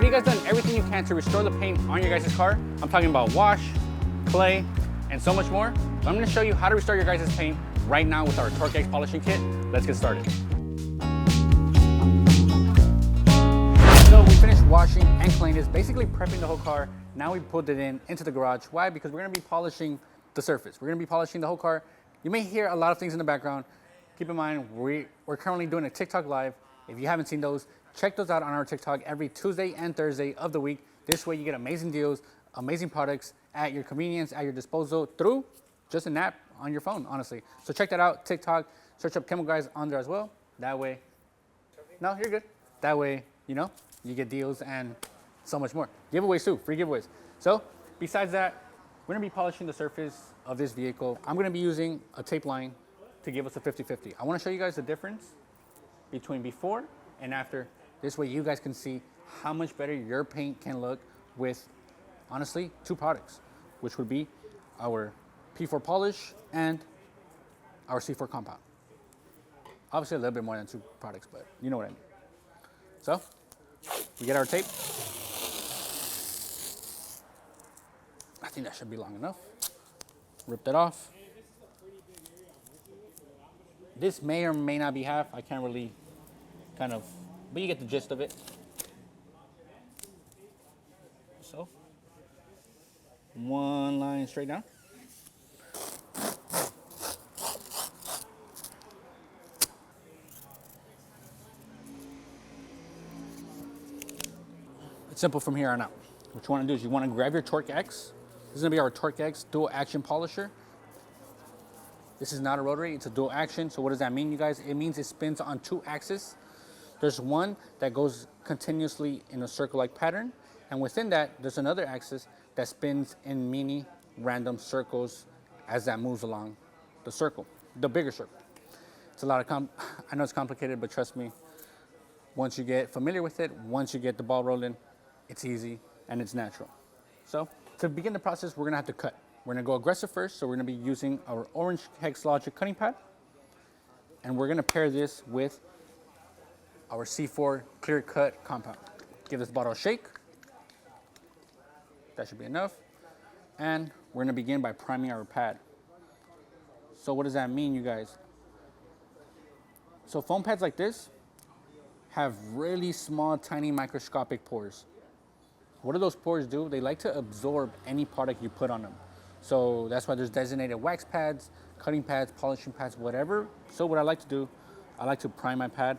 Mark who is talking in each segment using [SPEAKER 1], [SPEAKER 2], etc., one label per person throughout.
[SPEAKER 1] Have you guys done everything you can to restore the paint on your guys' car? I'm talking about wash, clay, and so much more. So I'm gonna show you how to restore your guys' paint right now with our TORQX Polishing Kit. Let's get started. So we finished washing and cleaning this, basically prepping the whole car. Now we put it into the garage. Why? Because we're gonna be polishing the surface. We're gonna be polishing the whole car. You may hear a lot of things in the background. Keep in mind, we're currently doing a TikTok live. If you haven't seen those, check those out on our TikTok every Tuesday and Thursday of the week. This way you get amazing deals, amazing products at your convenience, at your disposal through just an app on your phone, honestly. So check that out, TikTok, search up Chemical Guys on there as well. That way, no, you're good. That way, you know, you get deals and so much more. Giveaways too, free giveaways. So besides that, we're gonna be polishing the surface of this vehicle. I'm gonna be using a tape line to give us a 50-50. I wanna show you guys the difference between before and after. This way you guys can see how much better your paint can look with, honestly, two products, which would be our P4 polish and our C4 compound. Obviously a little bit more than two products, but you know what I mean. So, we get our tape. I think that should be long enough. Rip that off. This may or may not be half. I can't really kind of, but you get the gist of it. So, one line straight down. It's simple from here on out. What you want to do is you want to grab your TORQX. This is going to be our TORQX dual action polisher. This is not a rotary, it's a dual action. So what does that mean, you guys? It means it spins on two axes. There's one that goes continuously in a circle-like pattern, and within that, there's another axis that spins in mini random circles as that moves along the circle, the bigger circle. It's a lot of I know it's complicated, but trust me, once you get familiar with it, once you get the ball rolling, it's easy and it's natural. So to begin the process, we're gonna have to cut. We're gonna go aggressive first, so we're gonna be using our orange Hex Logic cutting pad, and we're gonna pair this with our C4 clear cut compound. Give this bottle a shake. That should be enough. And we're gonna begin by priming our pad. So what does that mean, you guys? So foam pads like this have really small, tiny, microscopic pores. What do those pores do? They like to absorb any product you put on them. So that's why there's designated wax pads, cutting pads, polishing pads, whatever. So what I like to do, I like to prime my pad.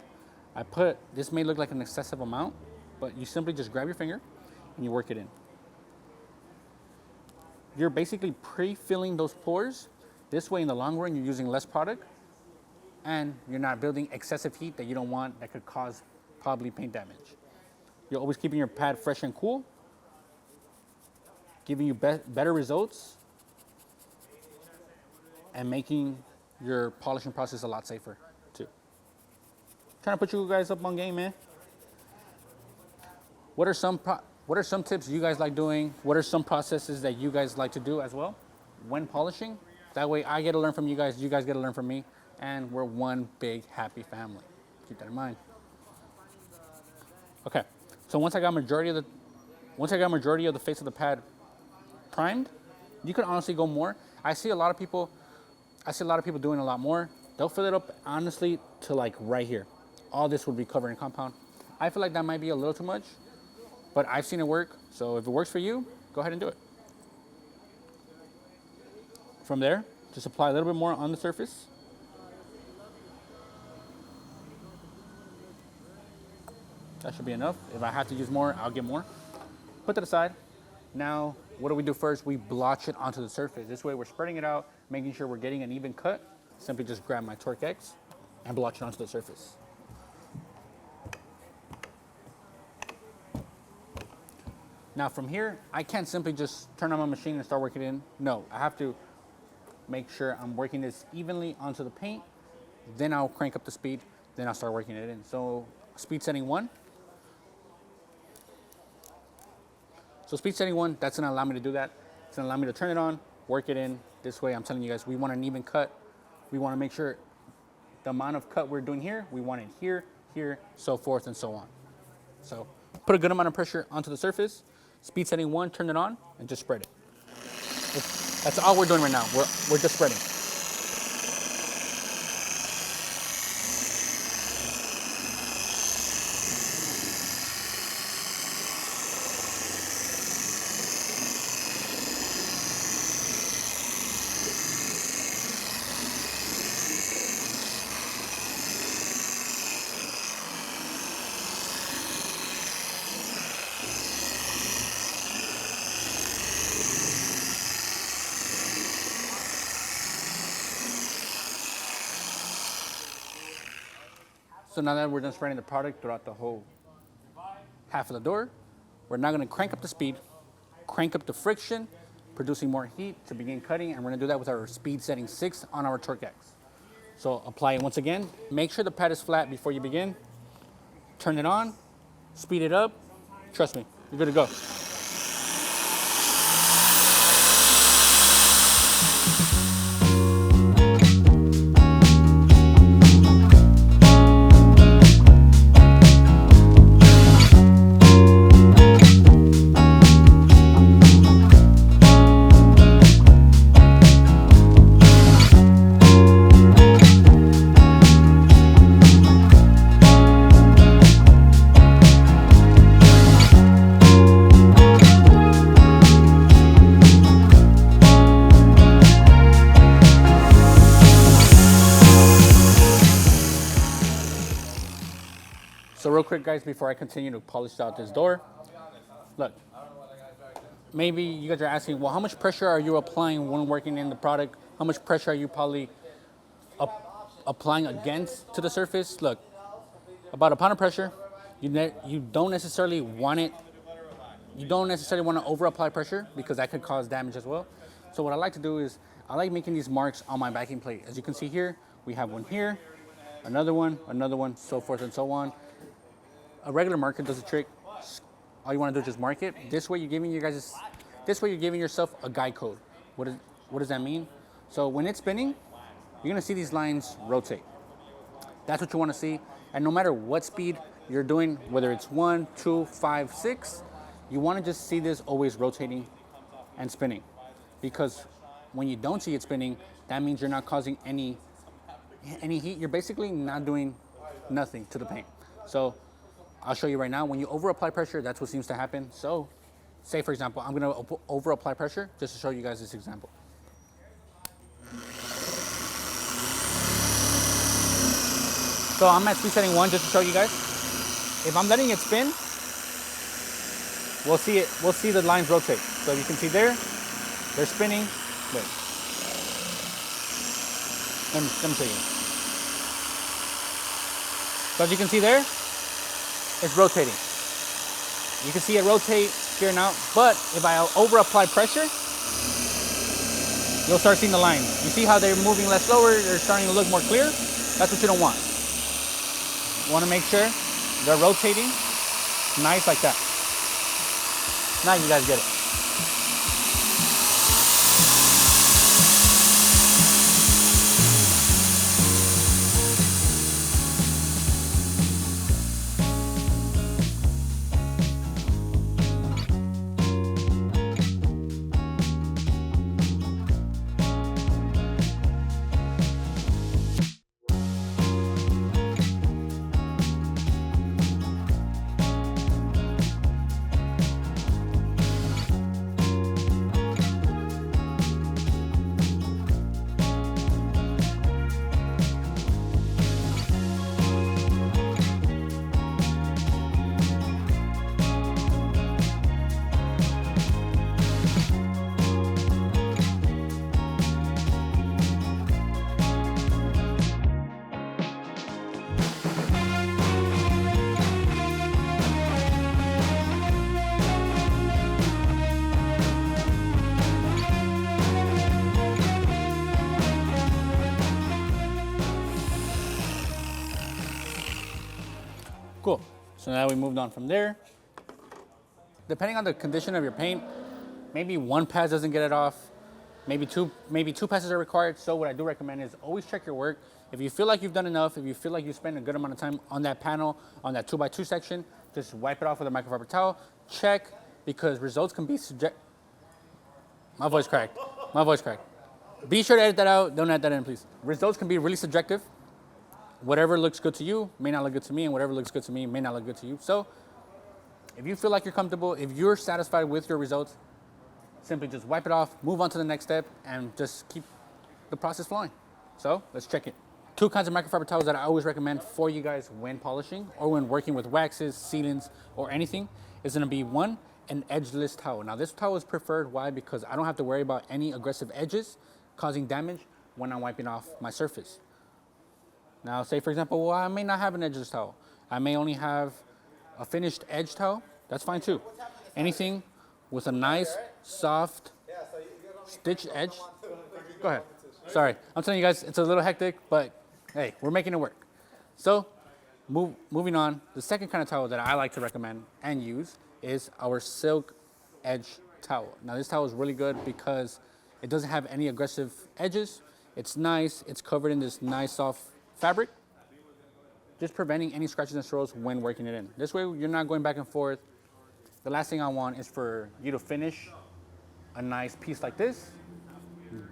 [SPEAKER 1] This may look like an excessive amount, but you simply just grab your finger and you work it in. You're basically pre-filling those pores. This way in the long run, you're using less product and you're not building excessive heat that you don't want that could cause probably paint damage. You're always keeping your pad fresh and cool, giving you better results and making your polishing process a lot safer too. Trying to put you guys up on game, man. What are some tips you guys like doing? What are some processes that you guys like to do as well when polishing? That way I get to learn from you guys get to learn from me, and we're one big happy family. Keep that in mind. Okay, so once I got majority of the face of the pad primed, you could honestly go more. I see a lot of people doing a lot more. They'll fill it up honestly to like right here. All this would be covered in compound. I feel like that might be a little too much, but I've seen it work. So if it works for you, go ahead and do it. From there, just apply a little bit more on the surface. That should be enough. If I have to use more, I'll get more. Put that aside. Now, what do we do first? We blotch it onto the surface. This way we're spreading it out, making sure we're getting an even cut. Simply just grab my TORQX and blotch it onto the surface. Now from here, I can't simply just turn on my machine and start working it in. No, I have to make sure I'm working this evenly onto the paint. Then I'll crank up the speed. Then I'll start working it in. So speed setting 1. So speed setting 1, that's gonna allow me to do that. It's gonna allow me to turn it on, work it in. This way, I'm telling you guys, we want an even cut. We wanna make sure the amount of cut we're doing here, we want it here, here, so forth and so on. So put a good amount of pressure onto the surface. Speed setting 1, turn it on, and just spread it. That's all we're doing right now. We're just spreading. So now that we're done spreading the product throughout the whole half of the door, we're now gonna crank up the speed, crank up the friction, producing more heat to begin cutting, and we're gonna do that with our speed setting 6 on our TORQX. So apply it once again. Make sure the pad is flat before you begin. Turn it on, speed it up. Trust me, you're good to go. So real quick, guys, before I continue to polish out this door, look, maybe you guys are asking, well, how much pressure are you applying when working in the product? How much pressure are you probably applying against to the surface? Look, about a pound of pressure. You don't necessarily want it. You don't necessarily want to over apply pressure because that could cause damage as well. So what I like to do is I like making these marks on my backing plate. As you can see here, we have one here, another one, so forth and so on. A regular marker does the trick. All you want to do is just mark it. This way you're giving yourself a guide code. What does that mean? So when it's spinning, you're gonna see these lines rotate. That's what you want to see. And no matter what speed you're doing, whether it's 1, 2, 5, 6, you want to just see this always rotating and spinning. Because when you don't see it spinning, that means you're not causing any heat. You're basically not doing nothing to the paint. So I'll show you right now, when you over apply pressure, that's what seems to happen. So say for example, I'm gonna over apply pressure just to show you guys this example. So I'm at speed setting 1 just to show you guys. If I'm letting it spin, we'll see the lines rotate. So you can see there, they're spinning. Wait. Let me show you. So as you can see there, it's rotating. You can see it rotate here and out, but if I over apply pressure, you'll start seeing the lines. You see how they're moving less slower, they're starting to look more clear? That's what you don't want. You want to make sure they're rotating nice like that. Now you guys get it. Cool. So now we moved on from there. Depending on the condition of your paint, maybe one pass doesn't get it off, maybe two passes are required. So what I do recommend is always check your work. If you feel like you've done enough, if you feel like you spent a good amount of time on that panel, on that 2x2 section, just wipe it off with a microfiber towel. Check, because results can be subject. My voice cracked. My voice cracked. Be sure to edit that out. Don't add that in, please. Results can be really subjective. Whatever looks good to you may not look good to me, and whatever looks good to me may not look good to you. So if you feel like you're comfortable, if you're satisfied with your results, simply just wipe it off, move on to the next step, and just keep the process flowing. So let's check it. Two kinds of microfiber towels that I always recommend for you guys when polishing or when working with waxes, sealants, or anything is gonna be one, an edgeless towel. Now this towel is preferred, why? Because I don't have to worry about any aggressive edges causing damage when I'm wiping off my surface. Now say for example, well, I may not have an edgeless towel. I may only have a finished edge towel. That's fine too. Anything with a nice, soft, stitched edge. Go ahead. Sorry, I'm telling you guys, it's a little hectic, but hey, we're making it work. So moving on, the second kind of towel that I like to recommend and use is our silk edge towel. Now this towel is really good because it doesn't have any aggressive edges. It's nice, it's covered in this nice soft fabric, just preventing any scratches and swirls when working it in. This way you're not going back and forth. The last thing I want is for you to finish a nice piece like this,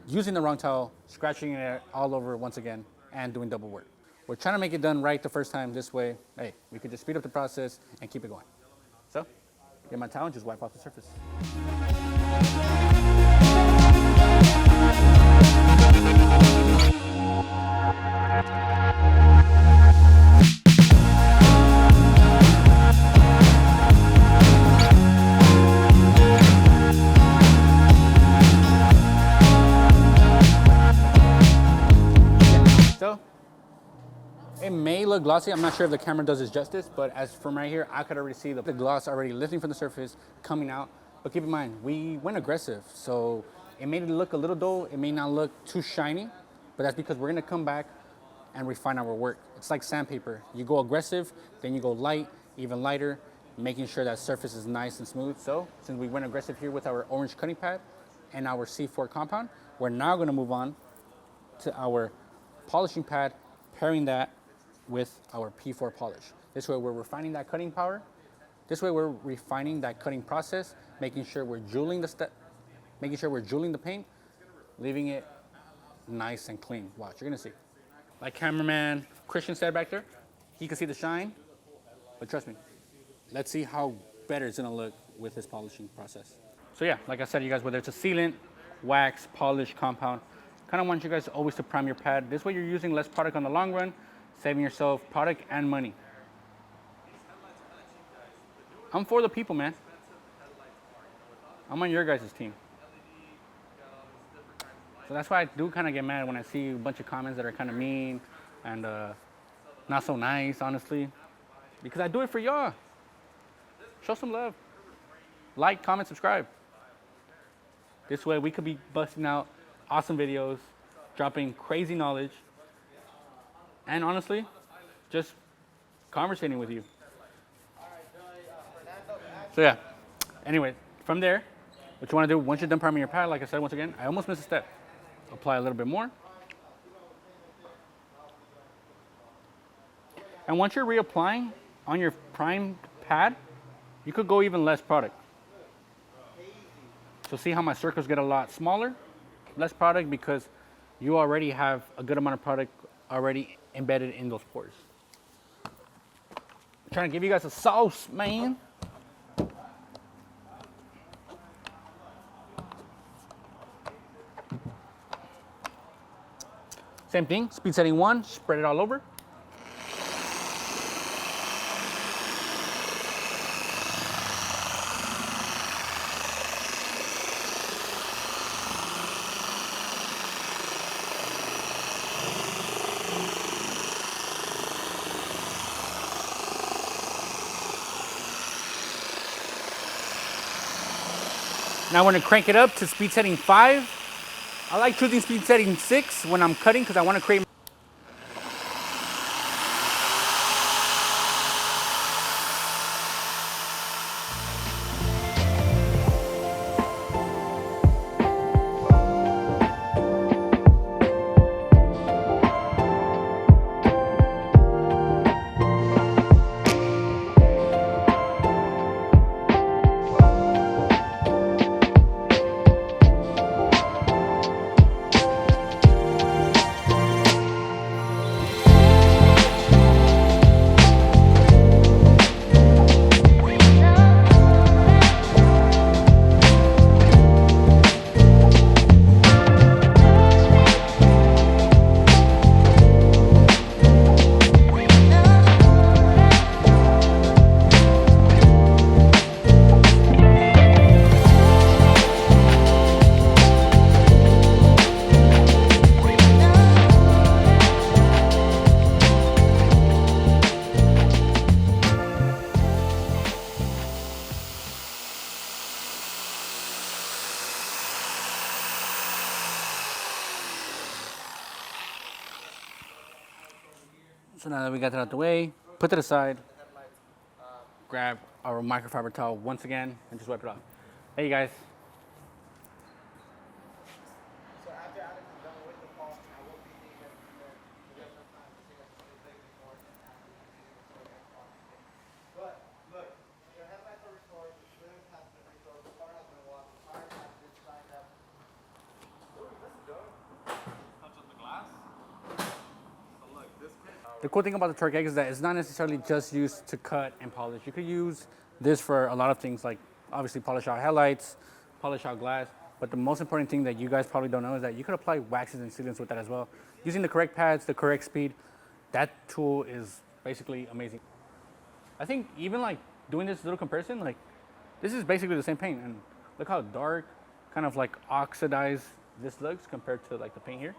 [SPEAKER 1] using the wrong towel, scratching it all over once again, and doing double work. We're trying to make it done right the first time. This way, hey, we could just speed up the process and keep it going. So, get my towel and just wipe off the surface. So, it may look glossy. I'm not sure if the camera does it justice, but as from right here, I could already see the gloss already lifting from the surface, coming out. But keep in mind, we went aggressive, so it made it look a little dull. It may not look too shiny, but that's because we're gonna come back and refine our work. It's like sandpaper. You go aggressive, then you go light, even lighter, making sure that surface is nice and smooth. So since we went aggressive here with our orange cutting pad and our C4 compound, we're now gonna move on to our polishing pad, pairing that with our P4 polish. This way we're refining that cutting power. This way we're refining that cutting process, making sure we're jeweling the paint, leaving it nice and clean. Watch, you're gonna see. Like cameraman Christian said back there, he can see the shine, but trust me, let's see how better it's gonna look with his polishing process. So yeah, like I said, you guys, whether it's a sealant, wax, polish, compound, kind of want you guys always to prime your pad. This way you're using less product on the long run, saving yourself product and money. I'm for the people, man. I'm on your guys' team. So that's why I do kind of get mad when I see a bunch of comments that are kind of mean and not so nice, honestly. Because I do it for y'all. Show some love. Like, comment, subscribe. This way we could be busting out awesome videos, dropping crazy knowledge, and honestly, just conversating with you. So yeah, anyway, from there, what you want to do once you're done priming your pad, like I said once again, I almost missed a step. Apply a little bit more. And once you're reapplying on your primed pad, you could go even less product. So see how my circles get a lot smaller? Less product because you already have a good amount of product already embedded in those pores. I'm trying to give you guys a sauce, man. Same thing, speed setting 1, spread it all over. Now I want to crank it up to speed setting 5. I like choosing speed setting 6 when I'm cutting because I want to create. So now that we got that out the way, put that aside, grab our microfiber towel once again, and just wipe it off. Hey, you guys.
[SPEAKER 2] So after Alex is done with the polish, I will be needing it to get enough time to take a big before and after the polishing kit. But look, your headlights are restored, the swim has been restored, the car has been washed, the tires have been shined up. Ooh, this is good. Touch up the glass. So look, this kit.
[SPEAKER 1] The cool thing about the TORQX is that it's not necessarily just used to cut and polish. You could use this for a lot of things, like obviously polish out headlights, polish out glass. But the most important thing that you guys probably don't know is that you could apply waxes and sealants with that as well. Using the correct pads, the correct speed, that tool is basically amazing. I think even like doing this little comparison, like this is basically the same paint, and look how dark, kind of like oxidized this looks compared to like the paint here.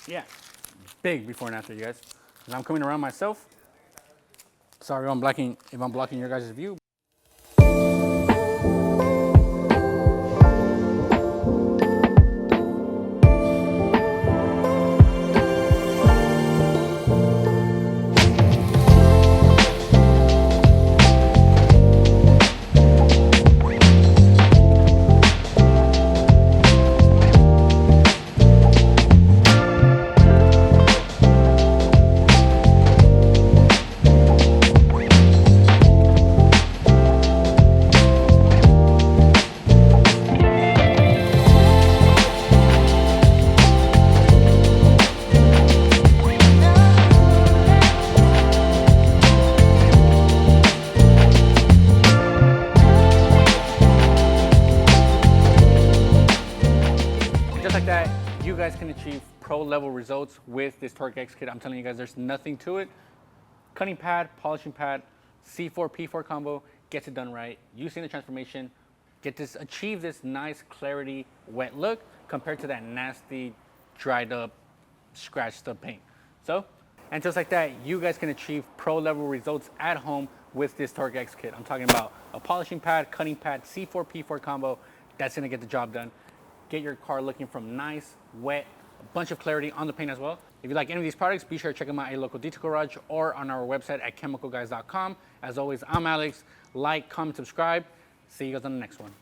[SPEAKER 1] Yeah, big before and after, you guys. And I'm coming around myself. Sorry if I'm blocking your guys' view. That you guys can achieve pro level results with this TORQX kit. I'm telling you guys, there's nothing to it. Cutting pad, polishing pad, 𝗃𝗵𝗶 combo gets it done right. You've seen the transformation. Achieve this nice clarity wet look compared to that nasty, dried up, scratched up paint. So, and just like that, you guys can achieve pro level results at home with this TORQX kit. I'm talking about a polishing pad, cutting pad, 𝗃𝗵𝗶 combo. That's gonna get the job done. Get your car looking from nice, wet, a bunch of clarity on the paint as well. If you like any of these products, be sure to check them out at a local detail garage or on our website at chemicalguys.com. As always, I'm Alex. Like, comment, subscribe. See you guys on the next one.